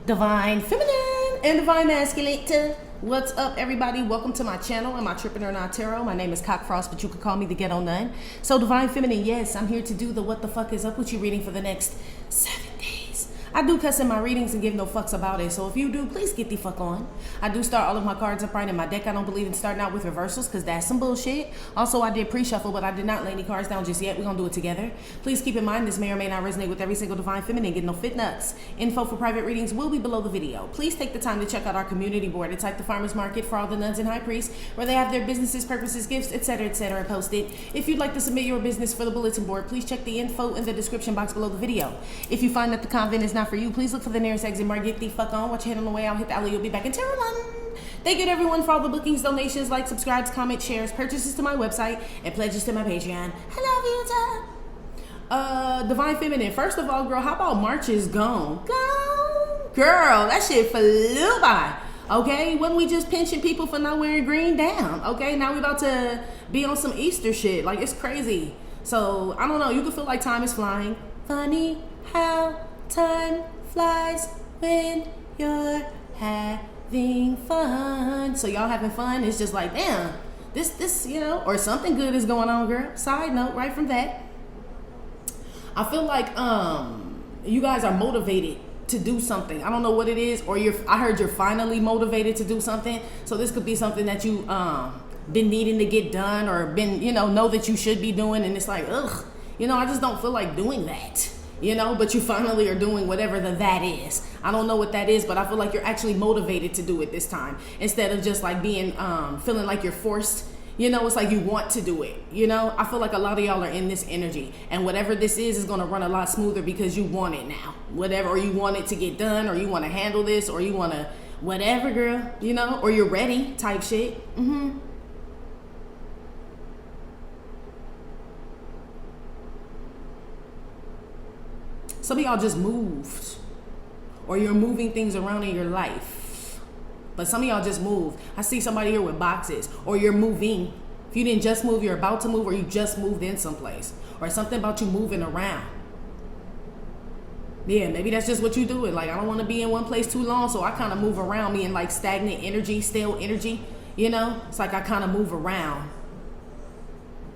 Divine Feminine and Divine Masculine. What's up, everybody? Welcome to my channel. I'm Trippin' or Not Tarot. My name is Cockfrost, but you could call me the Ghetto Nun. So Divine Feminine, yes, I'm here to do the what the fuck is up with you reading for the next 7 days. I do cuss in my readings and give no fucks about it. So if you do, please get the fuck on. I do start all of my cards upright in my deck. I don't believe in starting out with reversals because that's some bullshit. Also, I did pre-shuffle, but I did not lay any cards down just yet. We're going to do it together. Please keep in mind this may or may not resonate with every single Divine Feminine. Get no fit nuts. Info for private readings will be below the video. Please take the time to check out our community board. It's like the farmer's market for all the nuns and high priests, where they have their businesses, purposes, gifts, etc., posted. If you'd like to submit your business for the bulletin board, please check the info in the description box below the video. If you find that the convent is not for you, please look for the nearest exit bar. Get the fuck on. Watch your head on the way out. Hit the alley. You'll be back in Tarot Run. Thank you to everyone for all the bookings, donations, likes, subscribes, comments, shares, purchases to my website, and pledges to my Patreon. I love you, Divine Feminine. First of all, girl, how about March is gone? Gone. Girl, that shit flew by. Okay, wasn't we just pinching people for not wearing green down? Okay, now we about to be on some Easter shit. Like, it's crazy. So, I don't know. You can feel like time is flying. Funny how time flies when you're having fun. So y'all having fun? It's just like, damn, this, you know, or something good is going on, girl. Side note, right from that, I feel like you guys are motivated to do something. I don't know what it is, or I heard you're finally motivated to do something. So this could be something that you been needing to get done, or been, you know that you should be doing, and it's like, ugh, you know, I just don't feel like doing that. You know, but you finally are doing whatever that is. I don't know what that is, but I feel like you're actually motivated to do it this time, instead of just like being feeling like you're forced. You know, it's like you want to do it. You know, I feel like a lot of y'all are in this energy, and whatever this is going to run a lot smoother because you want it now. Whatever, or you want it to get done, or you want to handle this, or you want to whatever, girl, you know, or you're ready type shit. Some of y'all just moved, or you're moving things around in your life, but some of y'all just moved. I see somebody here with boxes, or you're moving. If you didn't just move, you're about to move, or you just moved in someplace, or something about you moving around. Yeah, maybe that's just what you do. Like, I don't want to be in one place too long, so I kind of move around, me in like stagnant energy, stale energy, you know? It's like I kind of move around.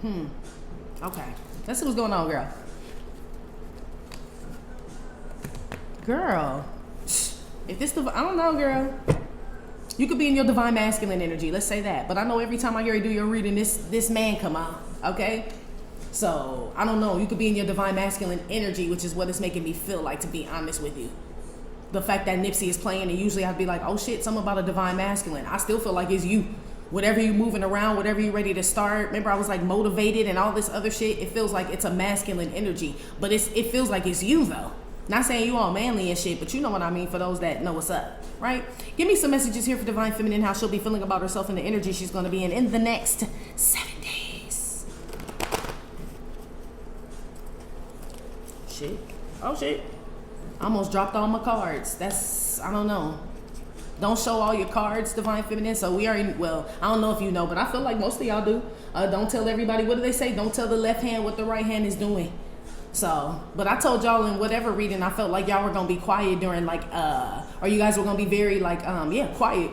Okay, let's see what's going on, girl. Girl, if this, I don't know, girl. You could be in your divine masculine energy. Let's say that. But I know every time I hear you do your reading, this man come out. Okay? So, I don't know. You could be in your divine masculine energy, which is what it's making me feel like, to be honest with you. The fact that Nipsey is playing, and usually I'd be like, oh shit, something about a divine masculine. I still feel like it's you. Whatever you moving around, whatever you ready to start. Remember, I was like motivated and all this other shit. It feels like it's a masculine energy. But it feels like it's you, though. Not saying you all manly and shit, but you know what I mean for those that know what's up, right? Give me some messages here for Divine Feminine, how she'll be feeling about herself and the energy she's going to be in the next 7 days. Shit. Oh, shit. I almost dropped all my cards. That's, I don't know. Don't show all your cards, Divine Feminine. So we already, well, I don't know if you know, but I feel like most of y'all do. Don't tell everybody, what do they say? Don't tell the left hand what the right hand is doing. So, but I told y'all in whatever reading, I felt like y'all were going to be quiet during like, or you guys were going to be very like, quiet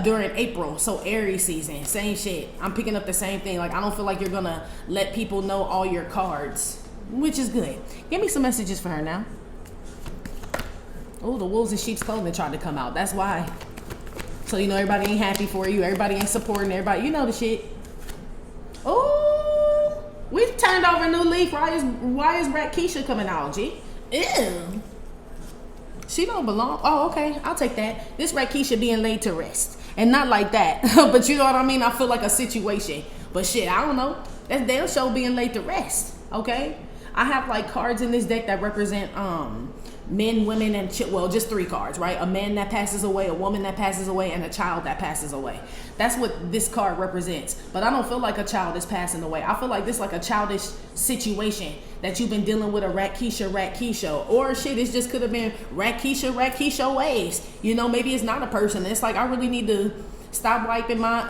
during April. So Aries season, same shit. I'm picking up the same thing. Like, I don't feel like you're going to let people know all your cards, which is good. Give me some messages for her now. Oh, the wolves in sheep's clothing tried to come out. That's why. So, you know, everybody ain't happy for you. Everybody ain't supporting everybody. You know the shit. Oh. We've turned over a new leaf. Why is Rakisha coming out, G? Ew. She don't belong. Oh, okay. I'll take that. This Rakisha being laid to rest. And not like that. But you know what I mean? I feel like a situation. But shit, I don't know. That's damn show being laid to rest. Okay? I have like cards in this deck that represent men, women, and well, just 3 cards, right? A man that passes away, a woman that passes away, and a child that passes away. That's what this card represents. But I don't feel like a child is passing away. I feel like this is like a childish situation that you've been dealing with, a Rakisha, or shit, it just could have been Rakisha waves. You know, maybe it's not a person. It's like, I really need to stop wiping my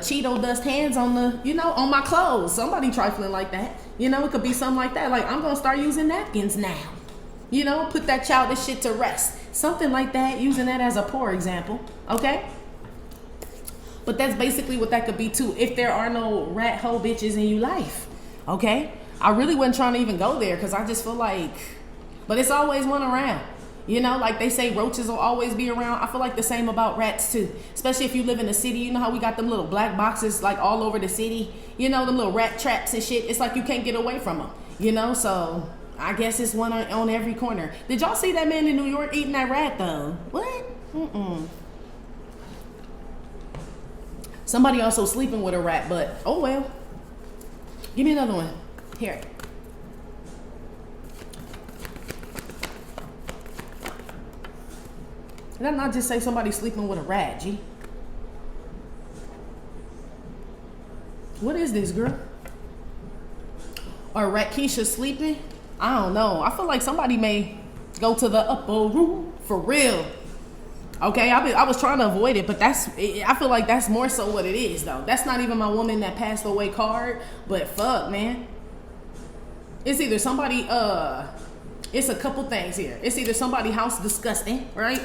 Cheeto dust hands on the, you know, on my clothes. Somebody trifling like that. You know, it could be something like that. Like, I'm gonna start using napkins now. You know, put that childish shit to rest. Something like that, using that as a poor example, okay? But that's basically what that could be too, if there are no rat hole bitches in your life, okay? I really wasn't trying to even go there because I just feel like, but it's always one around. You know, like they say roaches will always be around. I feel like the same about rats too. Especially if you live in the city. You know how we got them little black boxes like all over the city? You know, them little rat traps and shit. It's like you can't get away from them. You know, so I guess it's one on every corner. Did y'all see that man in New York eating that rat though? What? Somebody also sleeping with a rat, but oh well. Give me another one. Here. Did I not just say somebody sleeping with a rat, G? What is this, girl? Or Rakisha sleeping? I don't know. I feel like somebody may go to the upper room for real. Okay, I was trying to avoid it, but I feel like that's more so what it is, though. That's not even my woman that passed away card, but fuck, man. It's either somebody, it's a couple things here. It's either somebody house disgusting, right?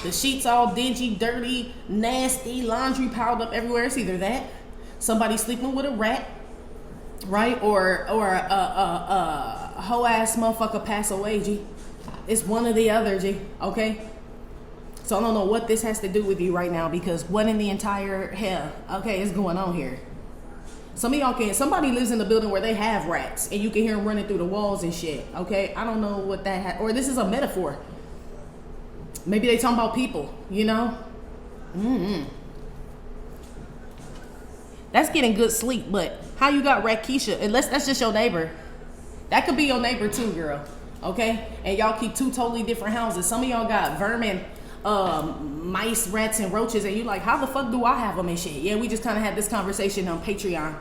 The sheets all dingy, dirty, nasty, laundry piled up everywhere. It's either that, somebody sleeping with a rat, right? Or a hoe ass motherfucker pass away, G. It's one or the other, G. Okay? So I don't know what this has to do with you right now, because what in the entire hell, okay, is going on here? Some of y'all somebody lives in a building where they have rats and you can hear them running through the walls and shit, okay? I don't know what that or this is a metaphor. Maybe they talking about people, you know? That's getting good sleep, but how you got Rakisha? Unless that's just your neighbor. That could be your neighbor too, girl. Okay? And y'all keep two totally different houses. Some of y'all got vermin, mice, rats, and roaches, and you like, how the fuck do I have them and shit? Yeah, we just kind of had this conversation on Patreon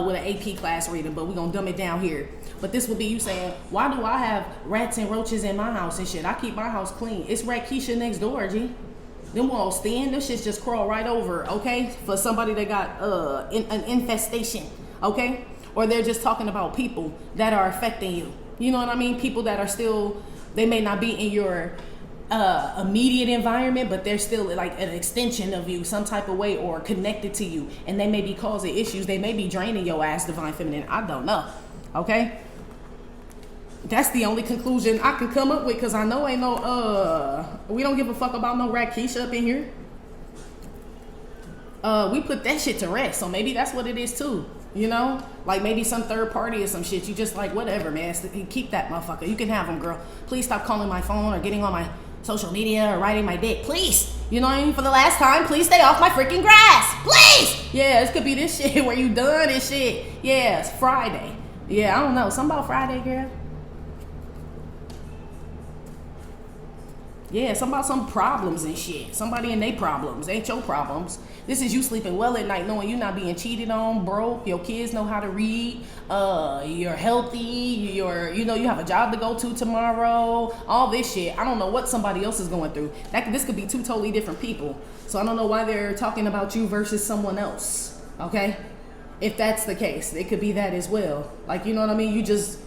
with an AP class reading, but we're going to dumb it down here. But this would be you saying, why do I have rats and roaches in my house and shit? I keep my house clean. It's Rakisha next door, G. Them walls thin. Them shits just crawl right over, okay? For somebody that got an infestation, okay? Or they're just talking about people that are affecting you. You know what I mean? People that are still, they may not be in your immediate environment, but they're still like an extension of you some type of way, or connected to you, and they may be causing issues. They may be draining your ass, divine feminine. I don't know, okay? That's the only conclusion I can come up with, because I know ain't no we don't give a fuck about no Rakisha up in here. We put that shit to rest, so maybe that's what it is too. You know, like maybe some third party or some shit. You just like, whatever, man. Keep that motherfucker. You can have him, girl. Please stop calling my phone or getting on my social media or riding my dick. Please. You know what I mean? For the last time, please stay off my freaking grass. Please. Yeah, this could be this shit where you done and shit. Yeah, it's Friday. Yeah, I don't know. Something about Friday, girl. Yeah, something about some problems and shit. Somebody and they problems. Ain't your problems. This is you sleeping well at night knowing you're not being cheated on, broke, your kids know how to read, you're healthy, you have a job to go to tomorrow, all this shit. I don't know what somebody else is going through. This could be two totally different people. So I don't know why they're talking about you versus someone else, okay? If that's the case, it could be that as well. Like, you know what I mean? You just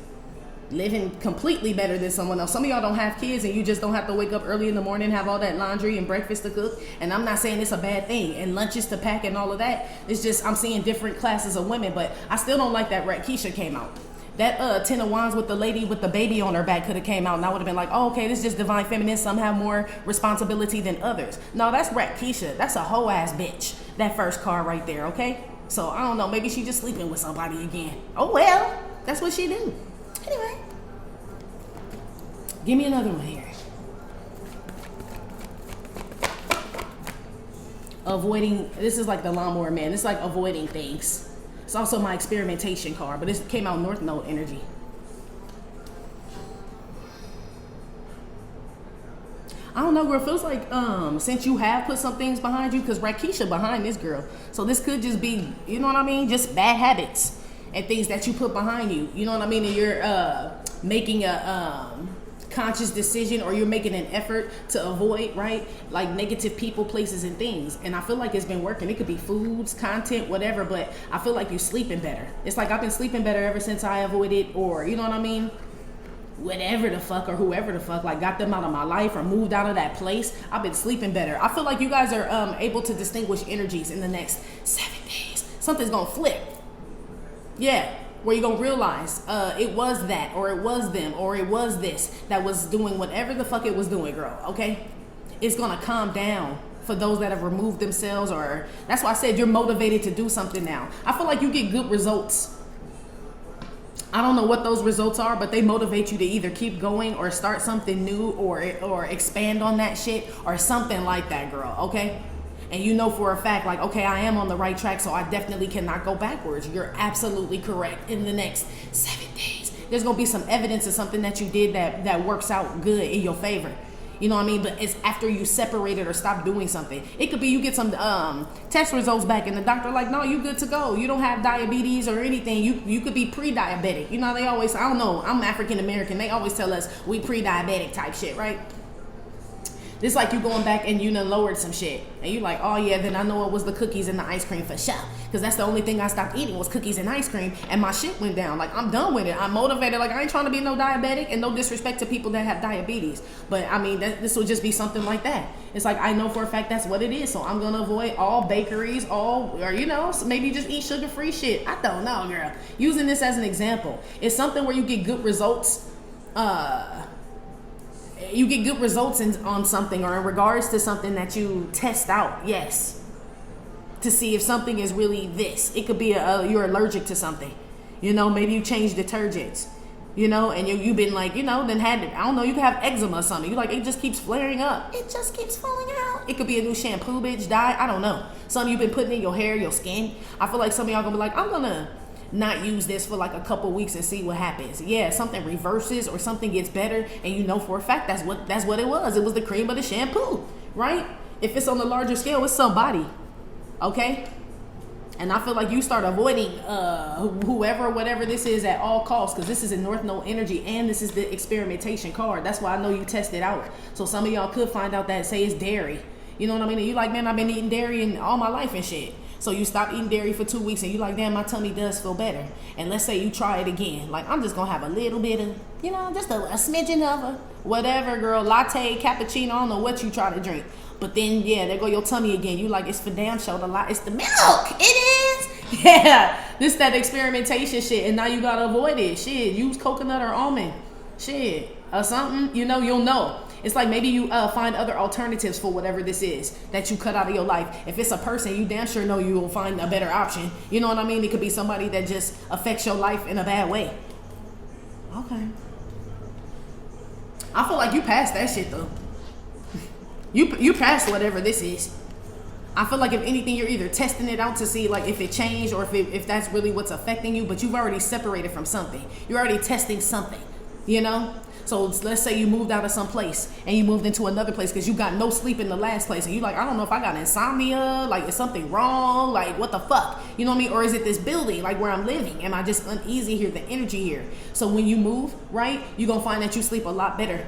living completely better than someone else. Some of y'all don't have kids and you just don't have to wake up early in the morning, have all that laundry and breakfast to cook. And I'm not saying it's a bad thing, and lunches to pack and all of that. It's just I'm seeing different classes of women, but I still don't like that Rakisha came out. That 10 of Wands with the lady with the baby on her back could have came out, and I would have been like, oh, okay, this is just divine feminine. Some have more responsibility than others. No, that's Rakisha. That's a hoe ass bitch. That first card right there, okay? So I don't know, maybe she just sleeping with somebody again. Oh well, that's what she do. Anyway, give me another one here. Avoiding, this is like the lawnmower man. It's like avoiding things. It's also my experimentation card, but this came out North Node energy. I don't know, girl. It feels like since you have put some things behind you, because Rakisha behind this girl. So this could just be, you know what I mean? Just bad habits and things that you put behind you. You know what I mean? And you're making a conscious decision, or you're making an effort to avoid, right? Like negative people, places, and things. And I feel like it's been working. It could be foods, content, whatever, but I feel like you're sleeping better. It's like I've been sleeping better ever since I avoided, or you know what I mean? whatever the fuck or whoever the fuck, like got them out of my life or moved out of that place, I've been sleeping better. I feel like you guys are able to distinguish energies in the next 7 days. Something's gonna flip. Yeah, where you're gonna realize it was that, or it was them, or it was this that was doing whatever the fuck it was doing, girl, okay? It's gonna calm down for those that have removed themselves, or that's why I said you're motivated to do something now. I feel like you get good results. I don't know what those results are, but they motivate you to either keep going or start something new or expand on that shit or something like that, girl, okay? And you know for a fact, like, okay, I am on the right track, so I definitely cannot go backwards. You're absolutely correct. In the next 7 days, there's gonna be some evidence of something that you did that works out good in your favor. You know what I mean? But it's after you separated or stop doing something. It could be you get some test results back and the doctor like, no, you good to go. You don't have diabetes or anything. You could be pre-diabetic. You know, they always, I don't know, I'm African American. They always tell us we pre-diabetic type shit, right? It's like you going back and you done lowered some shit. And you like, oh yeah, then I know it was the cookies and the ice cream for sure. Because that's the only thing I stopped eating was cookies and ice cream. And my shit went down. Like, I'm done with it. I'm motivated. Like, I ain't trying to be no diabetic. And no disrespect to people that have diabetes. But, I mean, this would just be something like that. It's like, I know for a fact that's what it is. So I'm going to avoid all bakeries, or, you know, maybe just eat sugar-free shit. I don't know, girl. Using this as an example. It's something where you get good results. You get good results on something or in regards to something that you test out, yes, to see if something is really this. It could be you're allergic to something, you know, maybe you change detergents, you know, and you've been like, you know, then had, I don't know, you could have eczema or something. You like, it just keeps flaring up. It just keeps falling out. It could be a new shampoo, bitch, dye, I don't know. Something you've been putting in your hair, your skin. I feel like some of y'all gonna be like, I'm gonna not use this for like a couple weeks and see what happens. Yeah, something reverses or something gets better, and you know for a fact that's what it was. It was the cream of the shampoo, right? If it's on the larger scale, it's somebody, okay? And I feel like you start avoiding whoever, whatever this is at all costs, because this is a North Node energy and this is the experimentation card. That's why I know you tested out. So some of y'all could find out that say it's dairy. You know what I mean? And you like, man, I've been eating dairy in all my life and shit. So you stop eating dairy for 2 weeks and you like, damn, my tummy does feel better. And let's say you try it again. Like, I'm just going to have a little bit of, you know, just a smidgen of a whatever, girl, latte, cappuccino, I don't know what you try to drink. But then, yeah, there go your tummy again. You like, it's for damn sure it's the milk. It is. Yeah, this that experimentation shit. And now you got to avoid it. Shit, use coconut or almond. Shit, or something, you know, you'll know. It's like maybe you find other alternatives for whatever this is that you cut out of your life. If it's a person, you damn sure know you will find a better option. You know what I mean? It could be somebody that just affects your life in a bad way. Okay. I feel like you passed that shit though. You passed whatever this is. I feel like if anything, you're either testing it out to see like if it changed or if that's really what's affecting you, but you've already separated from something. You're already testing something, you know? So let's say you moved out of some place and you moved into another place because you got no sleep in the last place. And you like, I don't know if I got insomnia, like is something wrong? Like what the fuck? You know what I mean? Or is it this building, like where I'm living? Am I just uneasy here, the energy here? So when you move, right, you're going to find that you sleep a lot better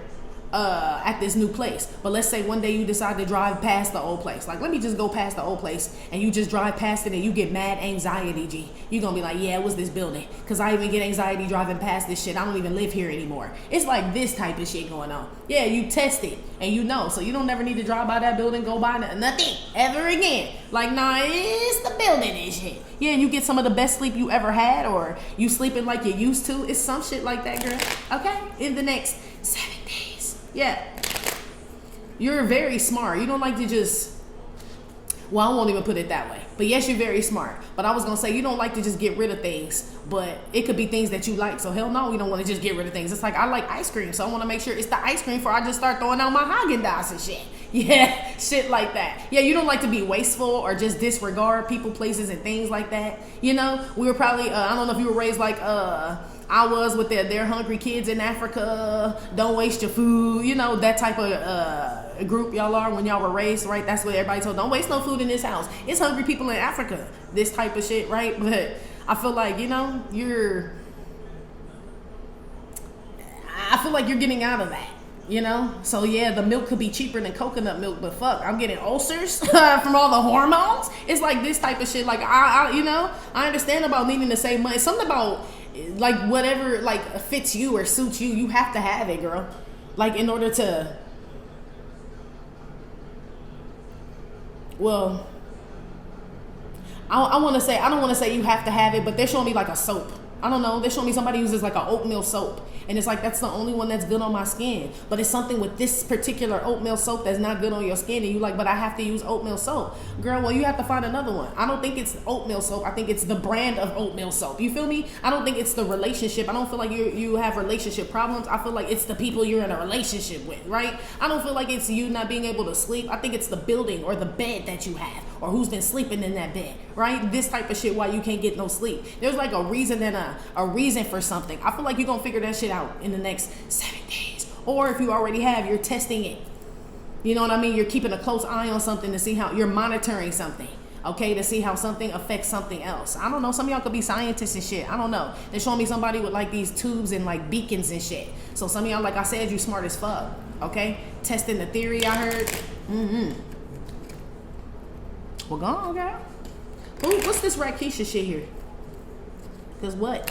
at this new place. But let's say one day you decide to drive past the old place. Like, let me just go past the old place, and you just drive past it and you get mad anxiety, G. You're gonna be like, yeah, it was this building. Cause I even get anxiety driving past this shit. I don't even live here anymore. It's like this type of shit going on. Yeah, you test it and you know. So you don't never need to drive by that building, go by nothing ever again. Like, nah, it's the building and shit. Yeah, and you get some of the best sleep you ever had, or you sleeping like you used to. It's some shit like that, girl. Okay? In the next 7 days. Yeah, you're very smart. You don't like to just, well, I won't even put it that way. But yes, you're very smart. But I was going to say, you don't like to just get rid of things. But it could be things that you like. So hell no, we don't want to just get rid of things. It's like, I like ice cream. So I want to make sure it's the ice cream before I just start throwing out my Haagen-Dazs and shit. Yeah, shit like that. Yeah, you don't like to be wasteful or just disregard people, places, and things like that. You know, we were probably, I don't know if you were raised like, I was with their hungry kids in Africa, don't waste your food, you know, that type of group y'all are when y'all were raised, right? That's what everybody told, don't waste no food in this house. It's hungry people in Africa, this type of shit, right? But I feel like, you know, I feel like you're getting out of that, you know? So yeah, the milk could be cheaper than coconut milk, but fuck, I'm getting ulcers from all the hormones. It's like this type of shit. Like I you know, I understand about needing to save money. Something about like whatever like fits you or suits you, you have to have it, girl. Like in order to, well, I don't want to say you have to have it, but they're showing me like a soap. I don't know. They're showing me somebody uses like an oatmeal soap. And it's like, that's the only one that's good on my skin. But it's something with this particular oatmeal soap that's not good on your skin. And you like, but I have to use oatmeal soap. Girl, well, you have to find another one. I don't think it's oatmeal soap. I think it's the brand of oatmeal soap. You feel me? I don't think it's the relationship. I don't feel like you have relationship problems. I feel like it's the people you're in a relationship with, right? I don't feel like it's you not being able to sleep. I think it's the building or the bed that you have or who's been sleeping in that bed, right? This type of shit why you can't get no sleep. There's like a reason and a reason for something. I feel like you're going to figure that shit out in the next 7 days. Or if you already have, you're testing it. You know what I mean? You're keeping a close eye on something to see how you're monitoring something, okay, to see how something affects something else. I don't know. Some of y'all could be scientists and shit. I don't know. They're showing me somebody with like these tubes and like beacons and shit. So some of y'all, like I said, you smart as fuck, okay? Testing the theory, I heard. Well, go on, girl. Ooh, what's this Rakisha shit here? Because what?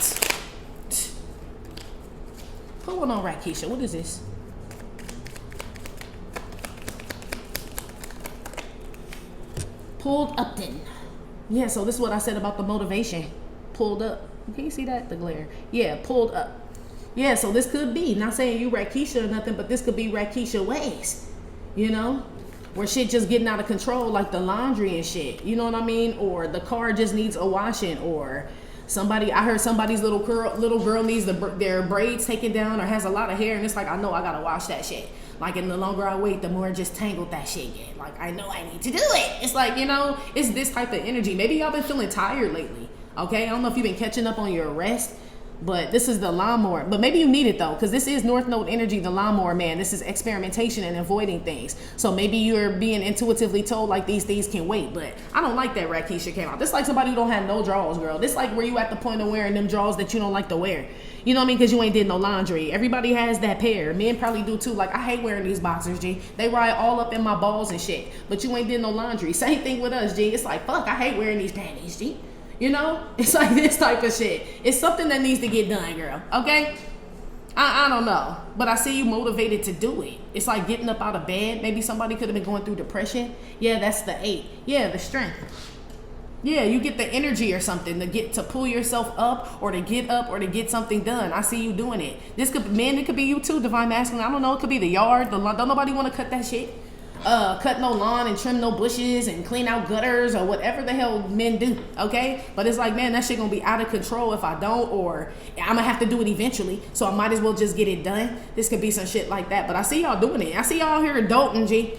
Put one on Rakisha. What is this? Pulled up then. Yeah, so this is what I said about the motivation. Pulled up. Can you see that? The glare. Yeah, pulled up. Yeah, so this could be, not saying you Rakisha or nothing, but this could be Rakisha ways. You know? Where shit just getting out of control, like the laundry and shit. You know what I mean? Or the car just needs a washing, or somebody, I heard somebody's little girl needs their braids taken down or has a lot of hair, and it's like, I know I gotta wash that shit. Like, and the longer I wait, the more it just tangled that shit get. Like, I know I need to do it. It's like, you know, it's this type of energy. Maybe y'all been feeling tired lately, okay? I don't know if you've been catching up on your rest, but this is the lawnmower. But maybe you need it though, because this is North Node energy, the lawnmower man. This is experimentation and avoiding things. So maybe you're being intuitively told like these things can wait. But I don't like that Rakisha came out. This like somebody who don't have no drawers, girl. This like where you at the point of wearing them drawers that you don't like to wear. You know what I mean? Because you ain't did no laundry. Everybody has that pair. Men probably do too. Like, I hate wearing these boxers, G. They ride all up in my balls and shit. But you ain't did no laundry. Same thing with us, G. It's like, fuck, I hate wearing these panties, G. You know, it's like this type of shit. It's something that needs to get done, girl. Okay? I don't know. But I see you motivated to do it. It's like getting up out of bed. Maybe somebody could have been going through depression. Yeah, that's the 8. Yeah, the strength. Yeah, you get the energy or something to pull yourself up or to get up or to get something done. I see you doing it. This could, man, it could be you too, Divine Masculine. I don't know. It could be the yard. The lawn. Don't nobody want to cut that shit. Cut no lawn and trim no bushes and clean out gutters or whatever the hell men do, okay? But it's like, man, that shit gonna be out of control if I don't, or I'm gonna have to do it eventually, so I might as well just get it done. This could be some shit like that, but I see y'all doing it. I see y'all here adulting, G.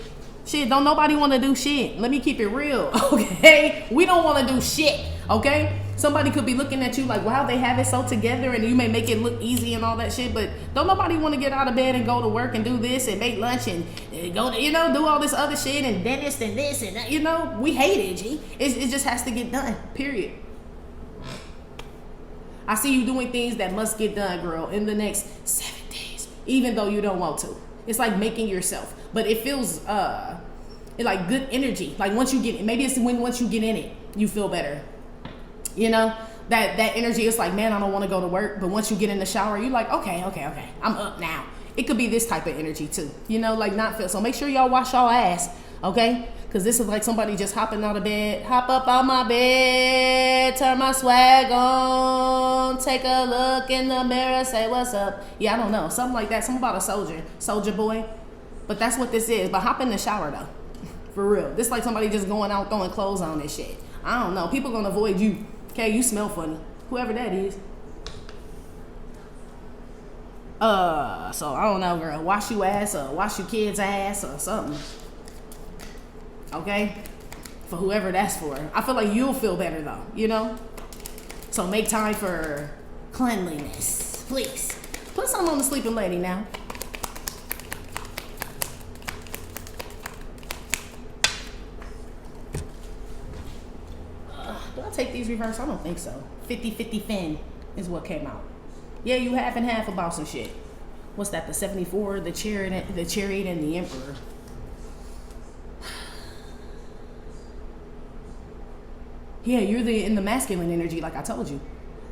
Shit, don't nobody want to do shit. Let me keep it real, okay? We don't want to do shit, okay? Somebody could be looking at you like, wow, they have it so together, and you may make it look easy and all that shit, but don't nobody want to get out of bed and go to work and do this and make lunch and go to, you know, do all this other shit and dentist and this and that, you know? We hate it, G. It just has to get done, period. I see you doing things that must get done, girl, in the next 7 days, even though you don't want to. It's like making yourself, but it feels like good energy. Like once you get, maybe it's once you get in it, you feel better. You know, that energy is like, man, I don't want to go to work, but once you get in the shower, you're like, okay, I'm up now. It could be this type of energy too, you know, like not feel. So make sure y'all wash y'all ass, okay? Because this is like somebody just hopping out of bed, hop up out my bed, turn my swag on, take a look in the mirror, say what's up. Yeah, I don't know, something like that, something about a soldier boy. But that's what this is. But hop in the shower though, for real. This like somebody just going out throwing clothes on this shit. I don't know, people gonna avoid you. Okay, you smell funny, whoever that is. So I don't know, girl. Wash your ass or wash your kids' ass or something. Okay? For whoever that's for. I feel like you'll feel better though, you know? So make time for cleanliness, please. Put something on the sleeping lady now. Do I take these reverse? I don't think so. 50-50 fin is what came out. Yeah, you half and half about some shit. What's that? The 74, the chariot, and the emperor. Yeah, you're in the masculine energy, like I told you.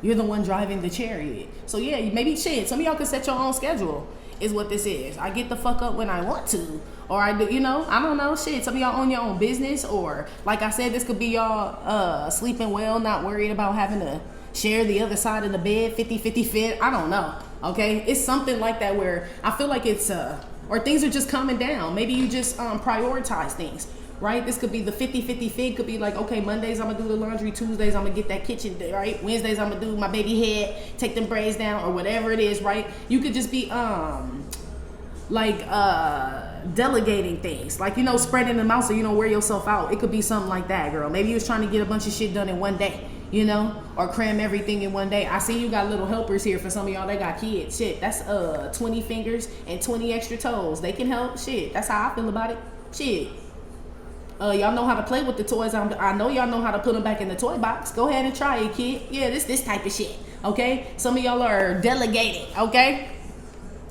You're the one driving the chariot. So yeah, maybe shit, some of y'all can set your own schedule is what this is. I get the fuck up when I want to. Or I do, you know, I don't know, shit. Some of y'all own your own business, or like I said, this could be y'all sleeping well, not worried about having to share the other side of the bed, 50-50 fit. I don't know. Okay, it's something like that where I feel like it's or things are just calming down. Maybe you just prioritize things, right? This could be the 50-50 fit. Could be like, okay, Mondays I'm gonna do the laundry, Tuesdays I'm gonna get that kitchen, right? Wednesdays I'm gonna do my baby head, take them braids down, or whatever it is, right? You could just be delegating things, like, you know, spreading them out so you don't wear yourself out. It could be something like that, girl. Maybe you was trying to get a bunch of shit done in one day, you know, or cram everything in one day. I see you got little helpers here for some of y'all that got kids. Shit, that's 20 fingers and 20 extra toes. They can help. Shit, that's how I feel about it. Shit. Y'all know how to play with the toys. I know y'all know how to put them back in the toy box. Go ahead and try it, kid. Yeah, this type of shit. Okay? Some of y'all are delegating, okay?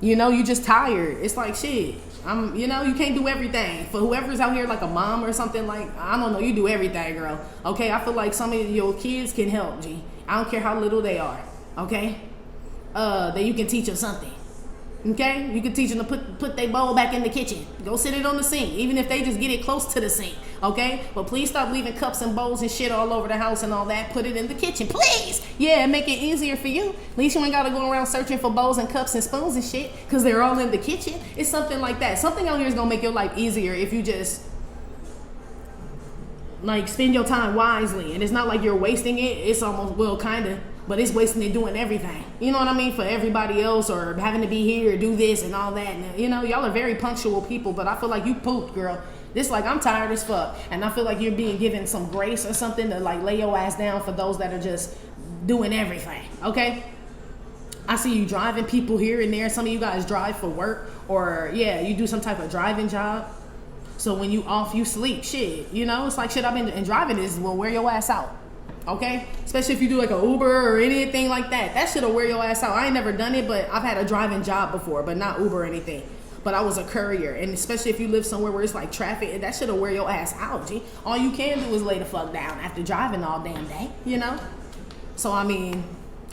You know, you just tired. It's like, shit, you know, you can't do everything. For whoever's out here like a mom or something, like, I don't know, you do everything, girl. Okay, I feel like some of your kids can help, G. I don't care how little they are, okay? Then you can teach them something, okay? You can teach them to put their bowl back in the kitchen. Go sit it on the sink, even if they just get it close to the sink, okay? But please stop leaving cups and bowls and shit all over the house and all that. Put it in the kitchen, please. Yeah, make it easier for you. At least you ain't got to go around searching for bowls and cups and spoons and shit because they're all in the kitchen. It's something like that. Something out here is going to make your life easier if you just, like, spend your time wisely. And it's not like you're wasting it. It's almost, well, kind of, but it's wasting it doing everything. You know what I mean? For everybody else, or having to be here or do this and all that. And, you know, y'all are very punctual people, but I feel like you pooped, girl. This, like, I'm tired as fuck. And I feel like you're being given some grace or something to, like, lay your ass down for those that are just doing everything, okay? I see you driving people here and there. Some of you guys drive for work, or, yeah, you do some type of driving job. So when you off, you sleep. Shit, you know? It's like, shit, I've been, and driving is, will wear your ass out. Okay, especially if you do like an Uber or anything like that. That shit'll wear your ass out. I ain't never done it, but I've had a driving job before, but not Uber or anything. But I was a courier, and especially if you live somewhere where it's like traffic, that shit'll wear your ass out, G. All you can do is lay the fuck down after driving all damn day, you know? So, I mean,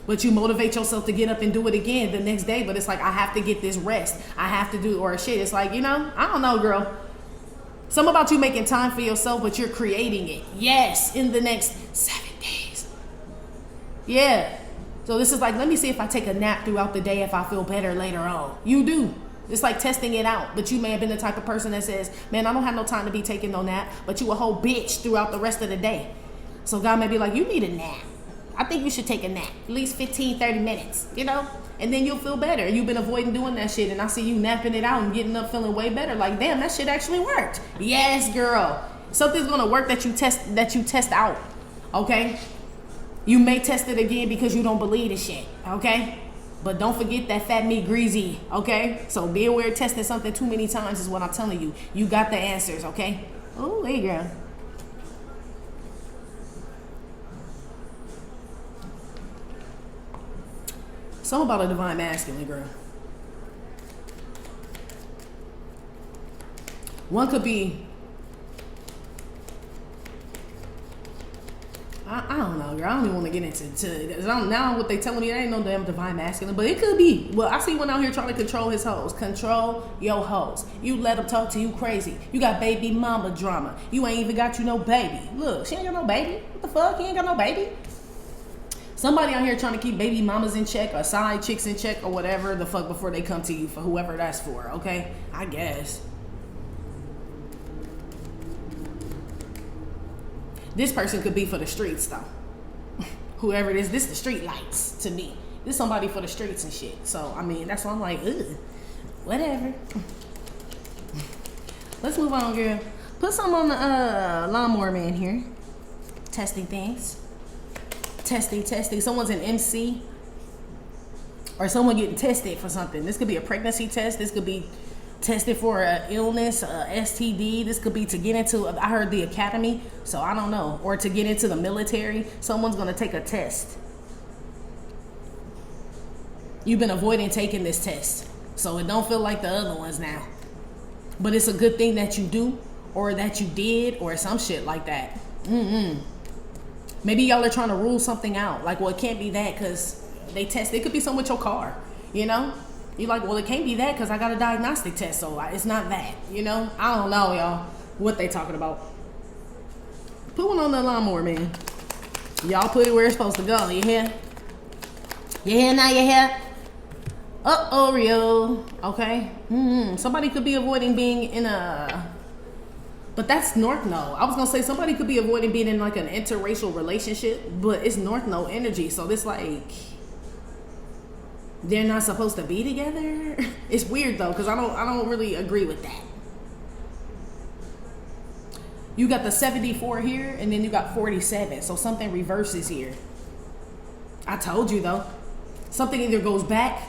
but you motivate yourself to get up and do it again the next day, but it's like, I have to get this rest. I have to do, or shit, it's like, you know, I don't know, girl. Something about you making time for yourself, but you're creating it. Yes, in the next 7 days. Yeah. So this is like, let me see if I take a nap throughout the day if I feel better later on. You do. It's like testing it out. But you may have been the type of person that says, man, I don't have no time to be taking no nap. But you a whole bitch throughout the rest of the day. So God may be like, you need a nap. I think you should take a nap. At least 15, 30 minutes, you know? And then you'll feel better. You've been avoiding doing that shit, and I see you napping it out and getting up feeling way better. Like, damn, that shit actually worked. Yes, girl. Something's gonna work that you test out. Okay? You may test it again because you don't believe the shit. Okay? But don't forget that fat meat greasy. Okay? So be aware, testing something too many times is what I'm telling you. You got the answers. Okay? Oh, hey, girl. Something about a divine masculine, girl. One could be, I don't know, girl. I don't even want to get into now what they telling me, that ain't no damn divine masculine, but it could be. Well, I see one out here trying to control his hoes. Control your hoes. You let them talk to you crazy. You got baby mama drama. You ain't even got you no baby. Look, she ain't got no baby. What the fuck? He ain't got no baby. Somebody out here trying to keep baby mamas in check, or side chicks in check, or whatever the fuck before they come to you, for whoever that's for, okay? I guess. This person could be for the streets, though. Whoever it is, this is the street lights to me. This is somebody for the streets and shit. So, I mean, that's why I'm like, ugh, whatever. Let's move on, girl. Put some on the lawnmower man here. Testing things. Testing. Someone's an MC, or someone getting tested for something. This could be a pregnancy test. This could be tested for an illness, STD. This could be to get into, I heard, the academy, so I don't know, or to get into the military. Someone's going to take a test. You've been avoiding taking this test, so it don't feel like the other ones now. But it's a good thing that you do, or that you did, or some shit like that. Maybe y'all are trying to rule something out. Like, well, it can't be that because they test. It could be something with your car, you know? You're like, well, it can't be that because I got a diagnostic test, so it's not that, you know? I don't know, y'all, what they talking about. Put one on the lawnmower, man. Y'all put it where it's supposed to go, you hear? You hear now, you hear? Oreo, okay? Somebody could be avoiding being in a... But that's North Node. I was going to say somebody could be avoiding being in like an interracial relationship, but it's North Node energy, so this like... They're not supposed to be together? It's weird though, because I don't really agree with that. You got the 74 here, and then you got 47, so something reverses here. I told you though. Something either goes back...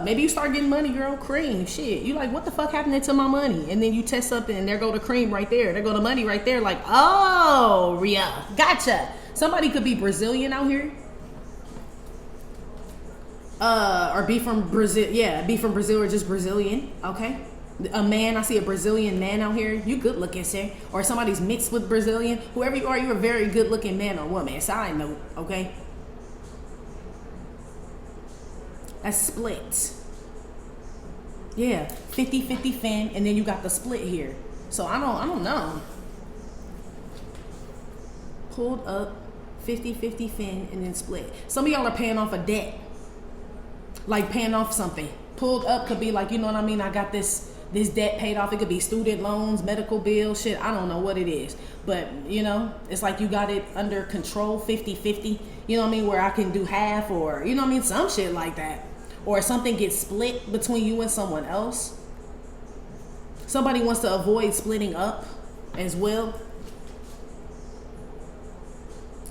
maybe you start getting money, girl. Cream, shit. You like, what the fuck happened to my money? And then you test something, and there go the cream right there. There go the money right there. Like, oh, Ria, gotcha. Somebody could be Brazilian out here. Or be from Brazil. Yeah, be from Brazil or just Brazilian. Okay. A man, I see a Brazilian man out here. You good looking, sir. Or somebody's mixed with Brazilian. Whoever you are, you're a very good looking man or woman. Side note, okay? That's split. Yeah, 50-50 fin, and then you got the split here. So I don't know. Pulled up, 50-50 fin, and then split. Some of y'all are paying off a debt. Like paying off something. Pulled up could be like, you know what I mean? I got this debt paid off. It could be student loans, medical bills, shit. I don't know what it is. But, you know, it's like you got it under control, 50-50. You know what I mean? Where I can do half or, you know what I mean? Some shit like that. Or something gets split between you and someone else. Somebody wants to avoid splitting up as well.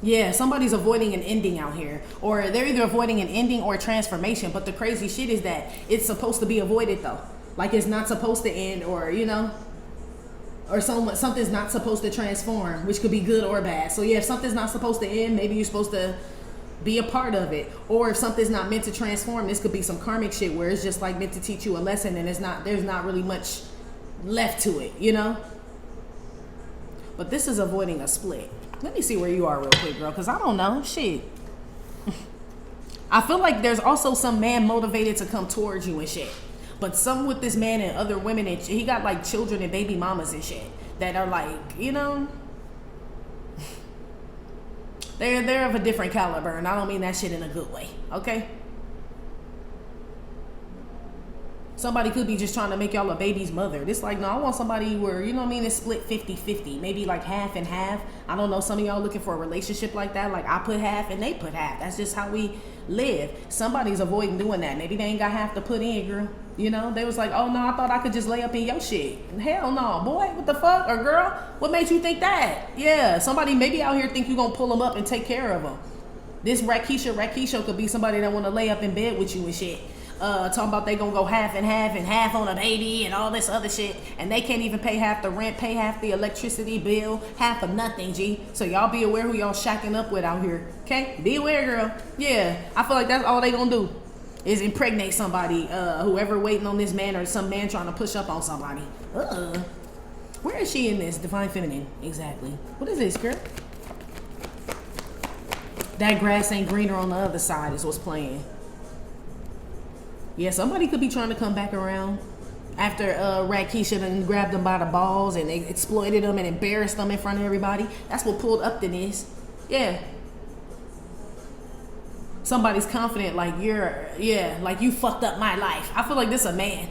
Yeah, somebody's avoiding an ending out here. Or they're either avoiding an ending or a transformation. But the crazy shit is that it's supposed to be avoided though. Like it's not supposed to end or, you know. Or something's not supposed to transform, which could be good or bad. So yeah, if something's not supposed to end, maybe you're supposed to be a part of it. Or if something's not meant to transform, this could be some karmic shit where it's just like meant to teach you a lesson and there's not really much left to it, you know? But this is avoiding a split. Let me see where you are real quick, girl, because I don't know. Shit. I feel like there's also some man motivated to come towards you and shit. But some with this man and other women, and he got like children and baby mamas and shit that are like, you know, they're of a different caliber, and I don't mean that shit in a good way, okay? Somebody could be just trying to make y'all a baby's mother. This like, no, I want somebody where, you know what I mean, it's split 50-50, maybe like half and half. I don't know, some of y'all looking for a relationship like that, like I put half and they put half. That's just how we live. Somebody's avoiding doing that. Maybe they ain't got half to put in, girl. You know, they was like, oh no, I thought I could just lay up in your shit. Hell no, boy, what the fuck? Or girl, what made you think that? Yeah, somebody maybe out here think you gonna pull them up and take care of them. This Rakisha could be somebody that wanna lay up in bed with you and shit. Talking about they gonna go half and half on a baby and all this other shit, and they can't even pay half the rent, pay half the electricity bill, half of nothing, G. So y'all be aware who y'all shacking up with out here, okay? Be aware, girl. Yeah, I feel like that's all they gonna do is impregnate somebody, whoever waiting on this man or some man trying to push up on somebody. Where is she in this? Divine Feminine, exactly. What is this, girl? That grass ain't greener on the other side is what's playing. Yeah, somebody could be trying to come back around after Rakisha done grabbed them by the balls and they exploited them and embarrassed them in front of everybody. That's what pulled Upton is. Yeah. Somebody's confident like like you fucked up my life. I feel like this a man.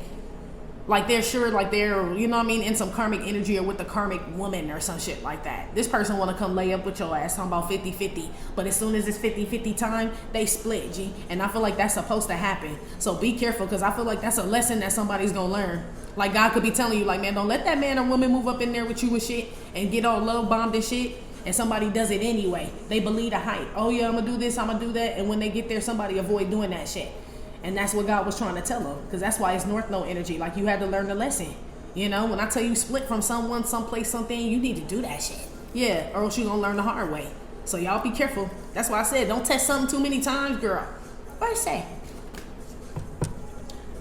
Like they're sure, like they're, you know what I mean, in some karmic energy or with the karmic woman or some shit like that. This person want to come lay up with your ass talking about 50-50. But as soon as it's 50-50 time, they split, G. And I feel like that's supposed to happen. So be careful, because I feel like that's a lesson that somebody's going to learn. Like God could be telling you, like, man, don't let that man or woman move up in there with you and shit and get all love bombed and shit. And somebody does it anyway. They believe the hype. Oh yeah, I'm going to do this, I'm going to do that. And when they get there, somebody avoid doing that shit. And that's what God was trying to tell them. Because that's why it's North Node energy. Like, you had to learn the lesson. You know, when I tell you split from someone, someplace, something, you need to do that shit. Yeah, or else you're going to learn the hard way. So y'all be careful. That's why I said, don't test something too many times, girl. What I say?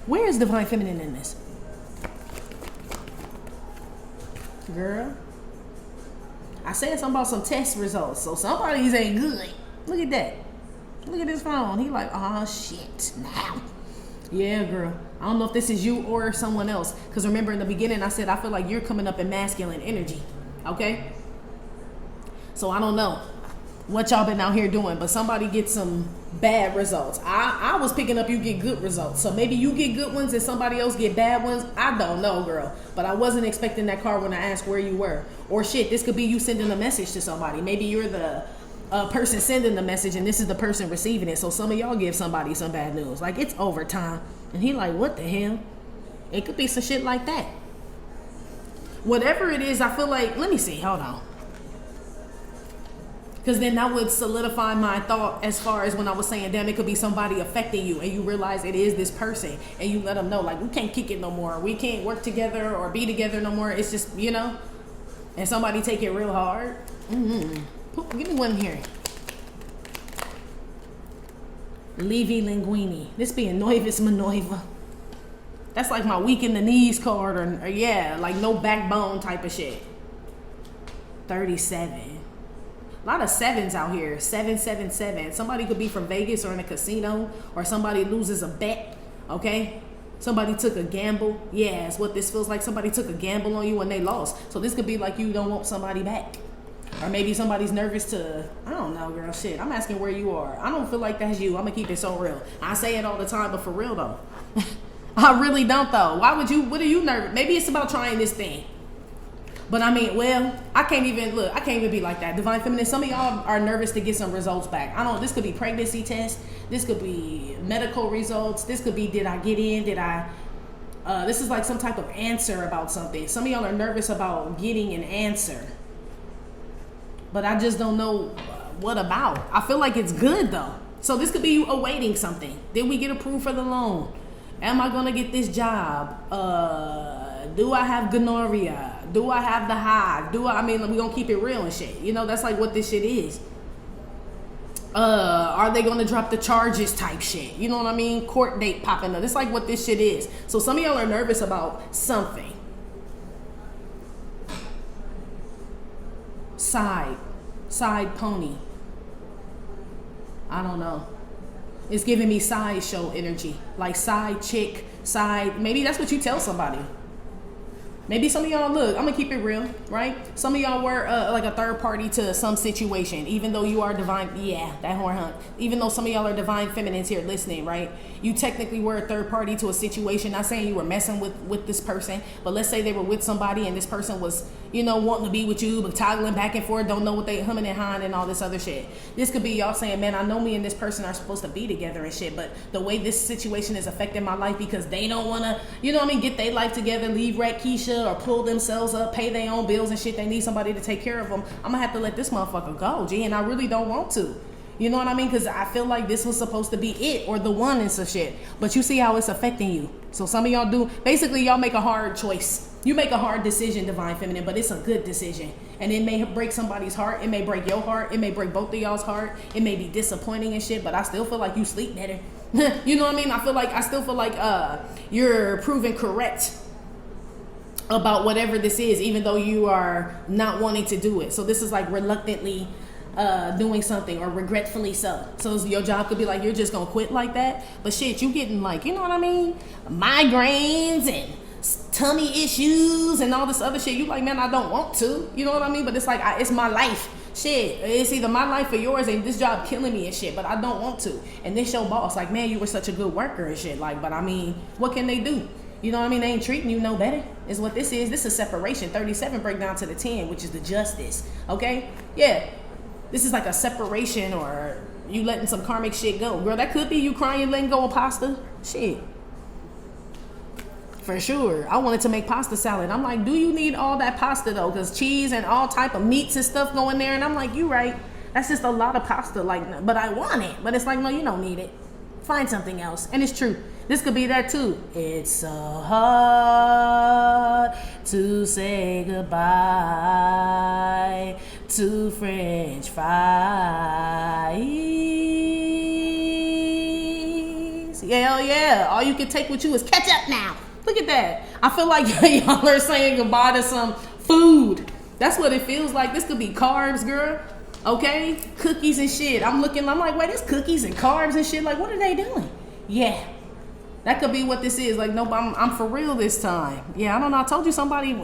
Where is Divine Feminine in this? Girl. I said something about some test results. So somebody's ain't good. Look at that. Look at this phone. He like, oh shit, now. Yeah, girl. I don't know if this is you or someone else. Because remember in the beginning, I said, I feel like you're coming up in masculine energy. Okay? So I don't know what y'all been out here doing, but somebody gets some bad results. I was picking up you get good results. So maybe you get good ones and somebody else get bad ones. I don't know, girl. But I wasn't expecting that card when I asked where you were. Or shit, this could be you sending a message to somebody. Maybe you're the person sending the message and this is the person receiving it. So some of y'all give somebody some bad news. Like, it's overtime. And he like, what the hell? It could be some shit like that. Whatever it is, I feel like, let me see, hold on. Because then that would solidify my thought as far as when I was saying, damn, it could be somebody affecting you. And you realize it is this person. And you let them know, like, we can't kick it no more. We can't work together or be together no more. It's just, you know. And somebody take it real hard. Mm-hmm. Give me one here. Levi Linguini. This being Noivus Manoiva. That's like my weak in the knees card. Or yeah, like no backbone type of shit. 37. A lot of sevens out here. 777. Somebody could be from Vegas or in a casino, or somebody loses a bet. Okay, somebody took a gamble. Yeah, it's what this feels like. Somebody took a gamble on you and they lost. So this could be like you don't want somebody back, or maybe somebody's nervous to. I don't know, girl. Shit, I'm asking where you are. I don't feel like that's you. I'm gonna keep it so real. I say it all the time, but for real though, I really don't though. Why would you? What are you nervous? Maybe it's about trying this thing. But I mean, well, I can't even be like that. Divine Feminine, some of y'all are nervous to get some results back. I don't know, this could be pregnancy test. This could be medical results. This could be, did I get in? This is like some type of answer about something. Some of y'all are nervous about getting an answer. But I just don't know what about. I feel like it's good though. So this could be you awaiting something. Did we get approved for the loan? Am I gonna get this job? Do I have gonorrhea? Do I have the hive? I mean, we gonna keep it real and shit. You know, that's like what this shit is. Are they gonna drop the charges type shit? You know what I mean? Court date popping up. It's like what this shit is. So some of y'all are nervous about something. Side pony. I don't know. It's giving me side show energy. Like side chick, maybe that's what you tell somebody. Maybe some of y'all, look, I'm gonna keep it real, right? Some of y'all were like a third party to some situation, even though you are divine. Yeah, that horn hunt. Even though some of y'all are divine feminines here listening, right? You technically were a third party to a situation. Not saying you were messing with this person, but let's say they were with somebody and this person was, you know, wanting to be with you, but toggling back and forth, don't know what they humming and hawing and all this other shit. This could be y'all saying, man, I know me and this person are supposed to be together and shit, but the way this situation is affecting my life because they don't want to, you know what I mean, get their life together, leave Keisha, or pull themselves up, pay their own bills and shit. They need somebody to take care of them. I'm gonna have to let this motherfucker go, G, and I really don't want to. You know what I mean? Because I feel like this was supposed to be it or the one and some shit. But you see how it's affecting you. So some of y'all do, basically y'all make a hard choice. You make a hard decision, Divine Feminine, but it's a good decision. And it may break somebody's heart. It may break your heart. It may break both of y'all's heart. It may be disappointing and shit, but I still feel like you sleep better. You know what I mean? I still feel like you're proven correct about whatever this is, even though you are not wanting to do it. So this is like reluctantly doing something, or regretfully so. So your job could be like, you're just gonna quit like that, but shit, you getting like, you know what I mean, migraines and tummy issues and all this other shit. You like, man, I don't want to, you know what I mean? But it's like, it's my life. Shit, it's either my life or yours, and this job killing me and shit, but I don't want to. And this your boss, like, man, you were such a good worker and shit, like, but I mean, what can they do? You know what I mean? They ain't treating you no better, is what this is. This is separation. 37 break down to the 10, which is the justice. Okay? Yeah. This is like a separation, or you letting some karmic shit go. Girl, that could be you crying, letting go of pasta. Shit. For sure. I wanted to make pasta salad. I'm like, do you need all that pasta though? Because cheese and all type of meats and stuff going there. And I'm like, you right. That's just a lot of pasta. Like, but I want it. But it's like, no, you don't need it. Find something else. And it's true. This could be that too. It's so hard to say goodbye to French fries. Hell yeah. All you can take with you is ketchup now. Look at that. I feel like y'all are saying goodbye to some food That's what it feels like. This could be carbs, girl. Okay? Cookies and shit. I'm like, wait, there's cookies and carbs and shit. Like, what are they doing? Yeah. That could be what this is. Like, nope, I'm for real this time. Yeah, I don't know. I told you somebody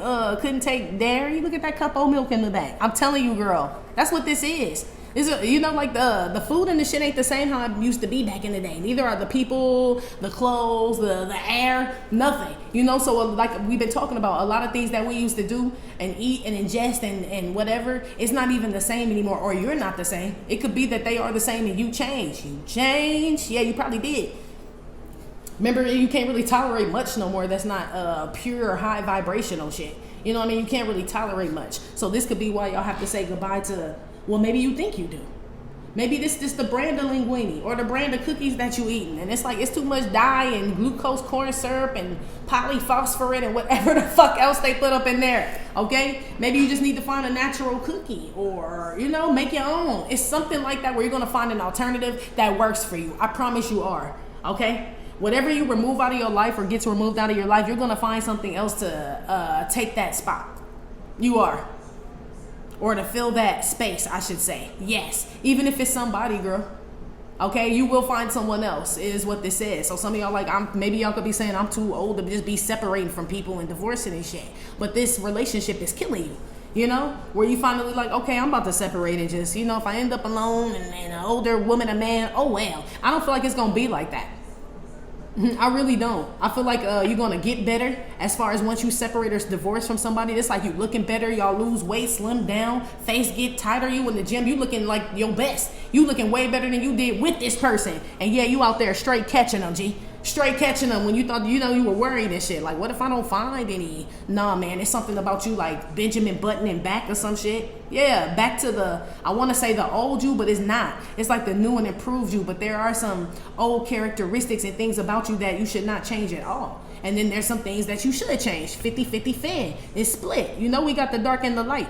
couldn't take dairy. Look at that cup of milk in the back. I'm telling you, girl. That's what this is. You know, like the food and the shit ain't the same how it used to be back in the day. Neither are the people, the clothes, the air, nothing. You know, so like we've been talking about, a lot of things that we used to do and eat and ingest and whatever, it's not even the same anymore, or you're not the same. It could be that they are the same and you change. You change. Yeah, you probably did. Remember, you can't really tolerate much no more that's not pure high vibrational shit. You know what I mean? You can't really tolerate much. So this could be why y'all have to say goodbye to, well, maybe you think you do. Maybe this the brand of linguine or the brand of cookies that you eating. And it's like, it's too much dye and glucose corn syrup and polyphosphorate and whatever the fuck else they put up in there. Okay? Maybe you just need to find a natural cookie or, you know, make your own. It's something like that where you're going to find an alternative that works for you. I promise you are. Okay? Whatever you remove out of your life or gets removed out of your life, you're going to find something else to take that spot. You are. Or to fill that space, I should say. Yes. Even if it's somebody, girl. Okay? You will find someone else, is what this is. So some of y'all like, maybe y'all could be saying, I'm too old to just be separating from people and divorcing and shit. But this relationship is killing you. You know? Where you finally like, okay, I'm about to separate and just, you know, if I end up alone and an older woman, a man, oh well. I don't feel like it's going to be like that. I really don't. I feel like you're going to get better as far as once you separate or divorce from somebody. It's like you looking better. Y'all lose weight, slim down, face get tighter. You in the gym, you looking like your best. You looking way better than you did with this person. And yeah, you out there straight catching them, G. Straight catching them when you thought, you know, you were worried and shit. Like, what if I don't find any? Nah, man, it's something about you like Benjamin Buttoning back or some shit. Yeah, back to the, I want to say the old you, but it's not. It's like the new and improved you, but there are some old characteristics and things about you that you should not change at all. And then there's some things that you should change. 50-50 fan. It's split. You know, we got the dark and the light.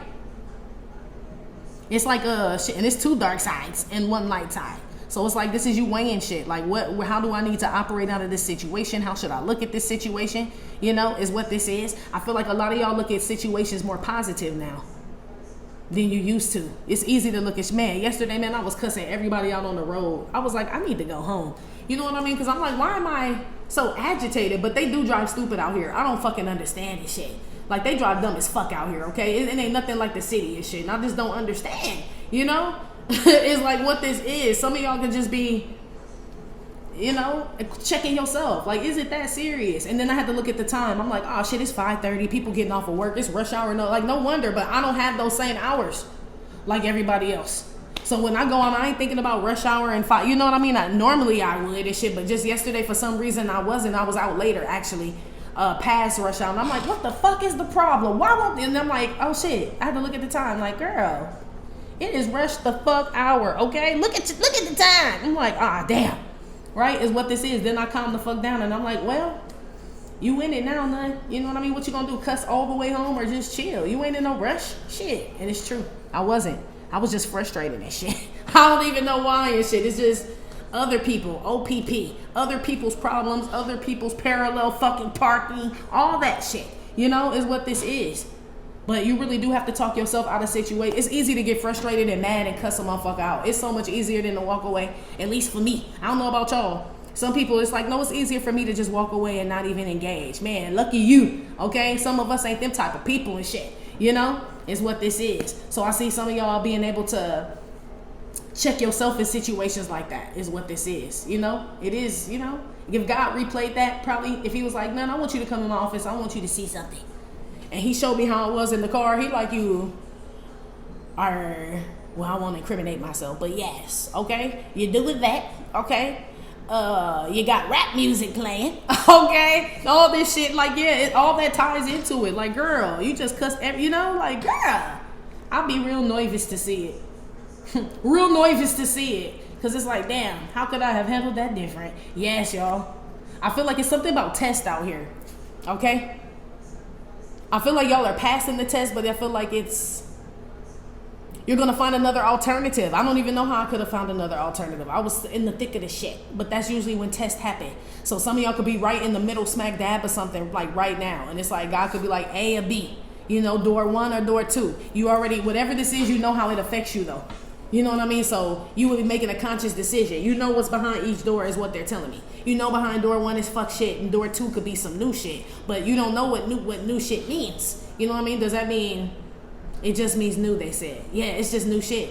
It's like, shit, and it's two dark sides and one light side. So it's like, this is you weighing shit. Like, how do I need to operate out of this situation? How should I look at this situation? You know, is what this is. I feel like a lot of y'all look at situations more positive now than you used to. It's easy to look at, man, yesterday, man, I was cussing everybody out on the road. I was like, I need to go home. You know what I mean? Because I'm like, why am I so agitated? But they do drive stupid out here. I don't fucking understand this shit. Like, they drive dumb as fuck out here, okay? It ain't nothing like the city and shit. And I just don't understand, you know? It's like what this is. Some of y'all could just be, you know, checking yourself. Like, is it that serious? And then I had to look at the time. I'm like, oh shit, it's 5:30. People getting off of work. It's rush hour. No, like, no wonder. But I don't have those same hours like everybody else. So when I go on, I ain't thinking about rush hour and 5. You know what I mean? Normally I would and shit. But just yesterday, for some reason, I wasn't. I was out later actually. Past rush hour. And I'm like, what the fuck is the problem? Why won't? And I'm like, oh shit. I had to look at the time. Like, girl. It is rush the fuck hour, okay? Look at the time. I'm like, ah, damn. Right? Is what this is. Then I calm the fuck down and I'm like, well, you in it now, none. You know what I mean? What you gonna do? Cuss all the way home or just chill? You ain't in no rush? Shit. And it's true. I wasn't. I was just frustrated and shit. I don't even know why and shit. It's just other people, OPP, other people's problems, other people's parallel fucking parking, all that shit. You know, is what this is. But you really do have to talk yourself out of situations. It's easy to get frustrated and mad and cuss a motherfucker out. It's so much easier than to walk away, at least for me. I don't know about y'all. Some people, it's like, no, it's easier for me to just walk away and not even engage. Man, lucky you, okay? Some of us ain't them type of people and shit, you know? Is what this is. So I see some of y'all being able to check yourself in situations like that is what this is, you know? It is, you know? If God replayed that, probably, if he was like, no, I want you to come in my office. I want you to see something. And he showed me how it was in the car. He like, you are, well, I won't incriminate myself, but yes, okay? You do with that, okay? You got rap music playing, okay? All this shit, like, yeah, all that ties into it. Like, girl, you just cuss you know? Like, girl, I'll be real nervous to see it. Real nervous to see it. Because it's like, damn, how could I have handled that different? Yes, y'all. I feel like it's something about test out here, okay? I feel like y'all are passing the test, but I feel like you're going to find another alternative. I don't even know how I could have found another alternative. I was in the thick of the shit, but that's usually when tests happen. So some of y'all could be right in the middle, smack dab or something, like right now. And it's like God could be like A or B. You know, door 1 or door 2. You already, whatever this is, you know how it affects you though. You know what I mean? So you will be making a conscious decision. You know what's behind each door is what they're telling me. You know behind door 1 is fuck shit and door 2 could be some new shit. But you don't know what new shit means. You know what I mean? Does that mean it just means new, they said? Yeah, it's just new shit.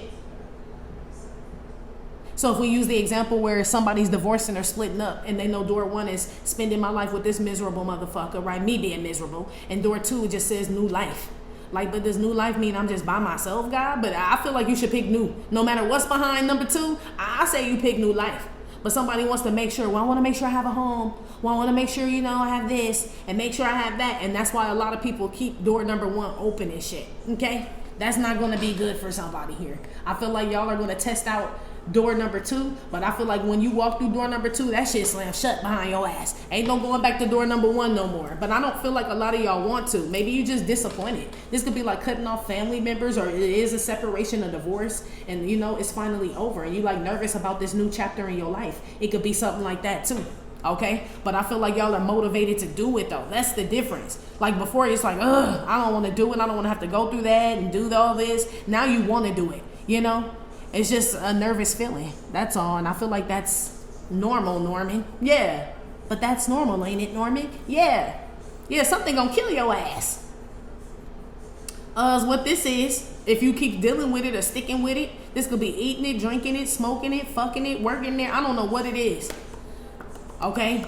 So if we use the example where somebody's divorcing or splitting up and they know door 1 is spending my life with this miserable motherfucker, right? Me being miserable. And door 2 just says new life. Like, but does new life mean I'm just by myself, God? But I feel like you should pick new. No matter what's behind number 2, I say you pick new life. But somebody wants to make sure, well, I want to make sure I have a home. Well, I want to make sure, you know, I have this and make sure I have that. And that's why a lot of people keep door number 1 open and shit, okay? That's not going to be good for somebody here. I feel like y'all are going to test out door number 2, but I feel like when you walk through door number 2, that shit slams shut behind your ass. Ain't no going back to door number 1 no more. But I don't feel like a lot of y'all want to. Maybe you just disappointed. This could be like cutting off family members, or it is a separation, a divorce, and you know it's finally over and you like nervous about this new chapter in your life. It could be something like that too. Okay, but I feel like y'all are motivated to do it though. That's the difference. Like before it's like, ugh, I don't want to do it. I don't want to have to go through that and do all this. Now you want to do it, you know? It's just a nervous feeling. That's all. And I feel like that's normal, Norman. Yeah. But that's normal, ain't it, Norman? Yeah. Yeah, something gonna kill your ass. What this is, if you keep dealing with it or sticking with it, this could be eating it, drinking it, smoking it, fucking it, working there. I don't know what it is. Okay?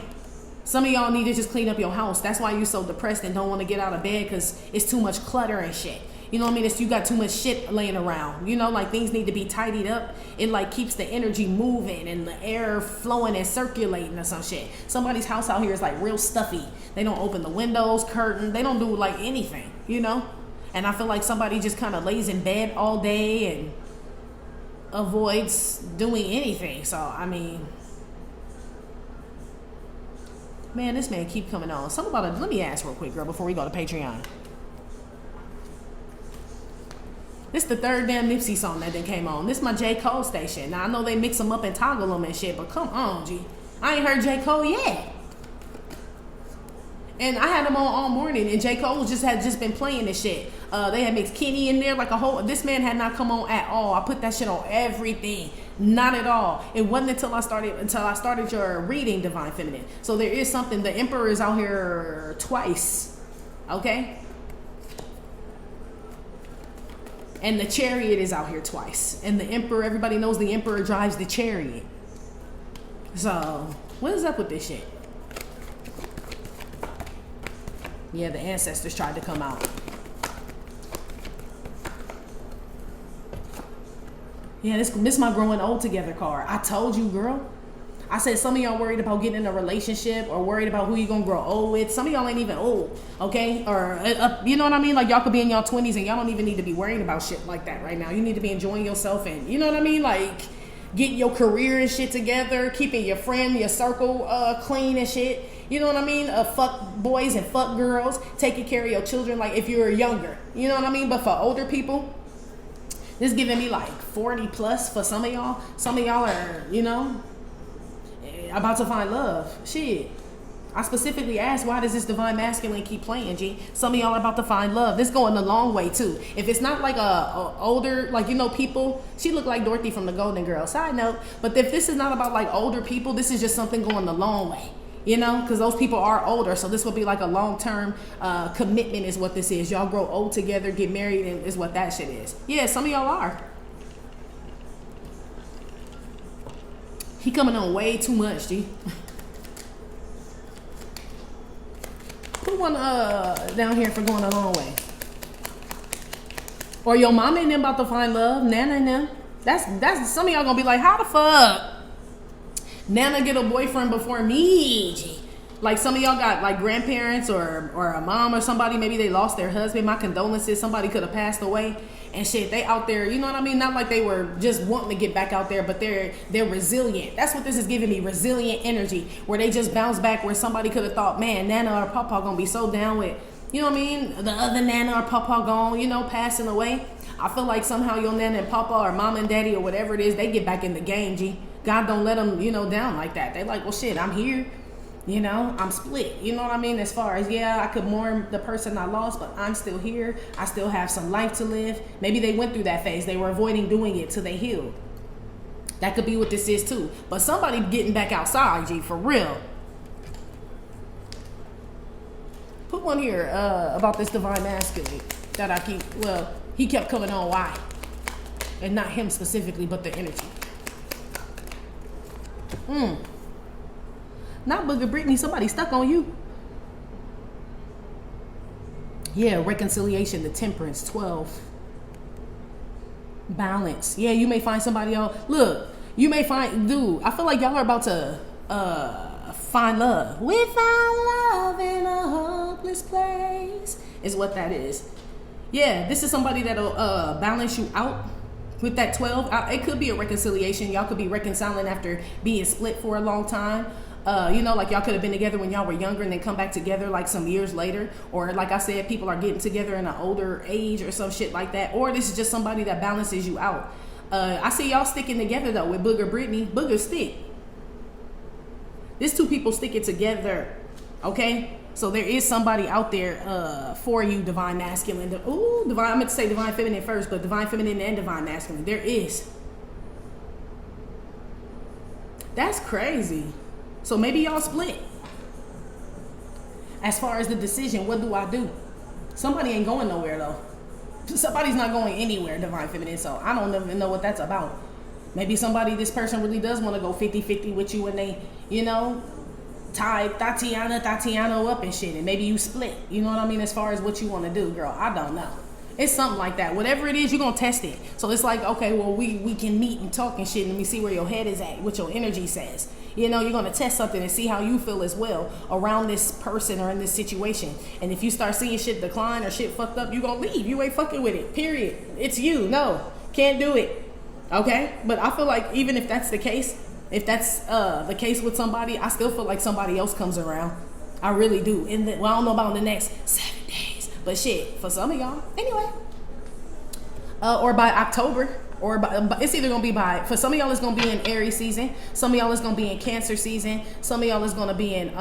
Some of y'all need to just clean up your house. That's why you're so depressed and don't want to get out of bed, because it's too much clutter and shit. You know what I mean? You got too much shit laying around. You know, like things need to be tidied up. It like keeps the energy moving and the air flowing and circulating or some shit. Somebody's house out here is like real stuffy. They don't open the windows, curtain. They don't do like anything, you know? And I feel like somebody just kind of lays in bed all day and avoids doing anything. So, I mean, man, this man keep coming on. Something about it. Let me ask real quick, girl, before we go to Patreon. This the 3rd damn Nipsey song that then came on. This my J. Cole station. Now I know they mix them up and toggle them and shit, but come on, G. I ain't heard J. Cole yet. And I had him on all morning, and J. Cole had just been playing this shit. They had mixed Kenny in there like a whole. This man had not come on at all. I put that shit on everything. Not at all. It wasn't until I started your reading, Divine Feminine. So there is something. The Emperor is out here twice. Okay? And the Chariot is out here twice. And the Emperor, everybody knows the Emperor drives the Chariot. So, what is up with this shit? Yeah, the ancestors tried to come out. Yeah, this is my growing old together card. I told you, girl. I said some of y'all worried about getting in a relationship or worried about who you gonna grow old with. Some of y'all ain't even old, okay? Or, you know what I mean? Like y'all could be in y'all 20s and y'all don't even need to be worrying about shit like that right now. You need to be enjoying yourself and, you know what I mean? Like, getting your career and shit together, keeping your friend, your circle clean and shit. You know what I mean? Fuck boys and fuck girls, taking care of your children like if you're younger. You know what I mean? But for older people, this giving me like 40 plus for some of y'all. Some of y'all are, you know, about to find love. Shit. I specifically asked, why does this Divine Masculine keep playing, G? Some of y'all are about to find love. This going a long way, too. If it's not like a older, like, you know, people, she looked like Dorothy from the Golden Girls. Side note. But if this is not about, like, older people, this is just something going a long way. You know, because those people are older. So this will be like a long-term commitment is what this is. Y'all grow old together, get married, and is what that shit is. Yeah, some of y'all are. He coming on way too much, G. Put one down here for going a long way. Or your mama and them about to find love. Nana and them. That's some of y'all gonna be like, how the fuck Nana get a boyfriend before me, G? Like some of y'all got like grandparents or a mom or somebody, maybe they lost their husband. My condolences, somebody could have passed away and shit. They out there, you know what I mean? Not like they were just wanting to get back out there, but they're resilient. That's what this is giving me, resilient energy, where they just bounce back, where somebody could have thought, man, Nana or Papa gonna be so down with, you know what I mean, the other Nana or Papa gone, you know, passing away. I feel like somehow your Nana and Papa or Mama and Daddy or whatever it is, they get back in the game, G. God don't let them, you know, down like that. They like, well, shit, I'm here. You know, I'm split. You know what I mean? As far as, yeah, I could mourn the person I lost, but I'm still here. I still have some life to live. Maybe they went through that phase. They were avoiding doing it till they healed. That could be what this is too. But somebody getting back outside, G, for real. Put one here about this divine masculine that I keep, well, he kept coming on. Why? And not him specifically, but the energy. Not Booger Brittany, somebody stuck on you. Yeah, reconciliation, the temperance, 12. Balance. Yeah, you may find somebody else. Look, you may find, dude, I feel like y'all are about to find love. We found love in a hopeless place, is what that is. Yeah, this is somebody that'll balance you out with that 12. It could be a reconciliation. Y'all could be reconciling after being split for a long time. You know, like y'all could have been together when y'all were younger and then come back together like some years later. Or like I said, people are getting together in an older age or some shit like that. Or this is just somebody that balances you out. I see y'all sticking together though with Booger Brittany. Booger stick. There's two people sticking together. Okay? So there is somebody out there for you, divine masculine. Ooh, divine, I meant to say divine feminine first, but divine feminine and divine masculine. There is. That's crazy. So maybe y'all split. As far as the decision, what do I do? Somebody ain't going nowhere though. Somebody's not going anywhere, divine feminine. So I don't even know what that's about. Maybe this person really does want to go 50-50 with you and they, you know, tie Tatiana up and shit. And maybe you split. You know what I mean? As far as what you want to do, girl. I don't know. It's something like that. Whatever it is, you're going to test it. So it's like, okay, well, we can meet and talk and shit. And we see where your head is at, what your energy says. You know, you're going to test something and see how you feel as well around this person or in this situation. And if you start seeing shit decline or shit fucked up, you're going to leave. You ain't fucking with it, period. It's you. No, can't do it. Okay? But I feel like even if that's the case, if that's the case with somebody, I still feel like somebody else comes around. I really do. Well, I don't know about in the next 7 days. But shit, for some of y'all. Anyway. Or by October. Or it's either going to be for some of y'all it's going to be in Aries season. Some of y'all is going to be in Cancer season. Some of y'all is going to be in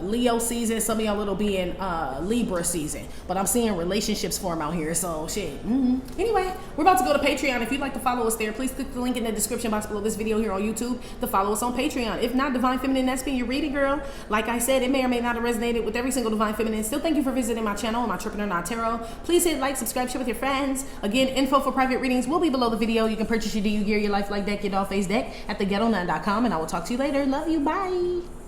Leo season. Some of y'all it'll be in Libra season. But I'm seeing relationships form out here. So shit. Anyway, we're about to go to Patreon. If you'd like to follow us there, please click the link in the description box below this video here on YouTube to follow us on Patreon. If not, Divine Feminine, that's been your reading, girl. Like I said, it may or may not have resonated with every single Divine Feminine. Still, thank you for visiting my channel, amitrippinornawtarot. Please hit like, subscribe, share with your friends. Again, info for private readings will be below the video. You can purchase your DU gear, your life like deck, your Dawl Phace deck at theghetto9.com, and I will talk to you later. Love you. Bye.